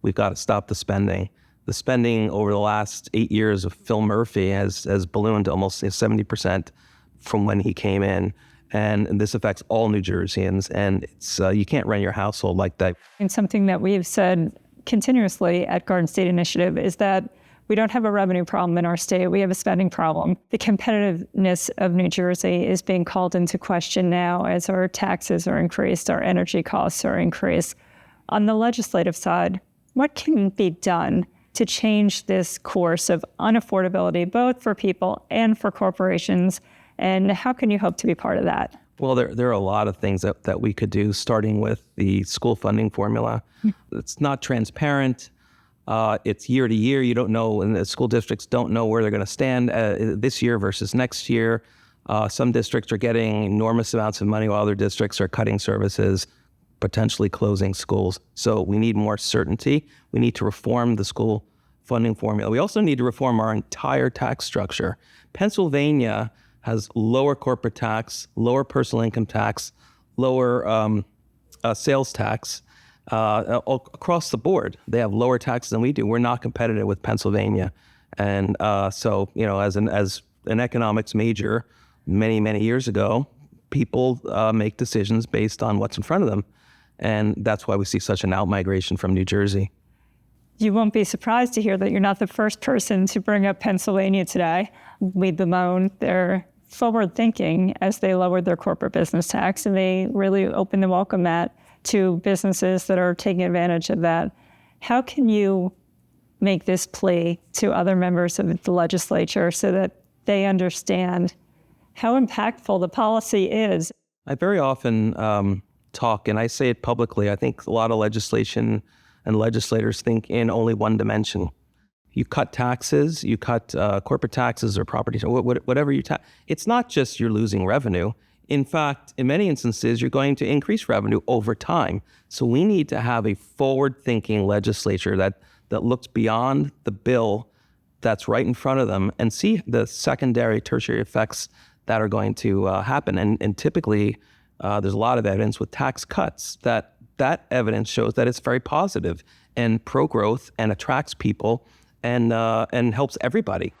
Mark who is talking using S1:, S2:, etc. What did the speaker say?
S1: we've got to stop the spending. The spending over the last 8 years of Phil Murphy has ballooned to almost 70% from when he came in. And this affects all New Jerseyans. And it's you can't run your household like that.
S2: And something that we've said continuously at Garden State Initiative is that we don't have a revenue problem in our state. We have a spending problem. The competitiveness of New Jersey is being called into question now as our taxes are increased, our energy costs are increased. On the legislative side, what can be done to change this course of unaffordability, both for people and for corporations? And how can you hope to be part of that?
S1: Well, there are a lot of things that we could do, starting with the school funding formula. It's not transparent. It's year to year. You don't know, and the school districts don't know where they're going to stand this year versus next year. Some districts are getting enormous amounts of money while other districts are cutting services, potentially closing schools. So we need more certainty. We need to reform the school funding formula. We also need to reform our entire tax structure. Pennsylvania has lower corporate tax, lower personal income tax, lower sales tax. Across the board, they have lower taxes than we do. We're not competitive with Pennsylvania. And so, as an economics major many years ago, people make decisions based on what's in front of them. And that's why we see such an outmigration from New Jersey.
S2: You won't be surprised to hear that you're not the first person to bring up Pennsylvania today. Leave them alone. They're forward thinking as they lowered their corporate business tax, and they really opened the welcome mat to businesses that are taking advantage of that. How can you make this plea to other members of the legislature so that they understand how impactful the policy is?
S1: I very often talk, and I say it publicly, I think a lot of legislation and legislators think in only one dimension. You cut taxes, you cut corporate taxes or property, whatever you tax. It's not just you're losing revenue. In fact, in many instances, you're going to increase revenue over time. So we need to have a forward-thinking legislature that looks beyond the bill that's right in front of them and see the secondary, tertiary effects that are going to happen. And typically, there's a lot of evidence with tax cuts that evidence shows that it's very positive and pro-growth and attracts people and helps everybody.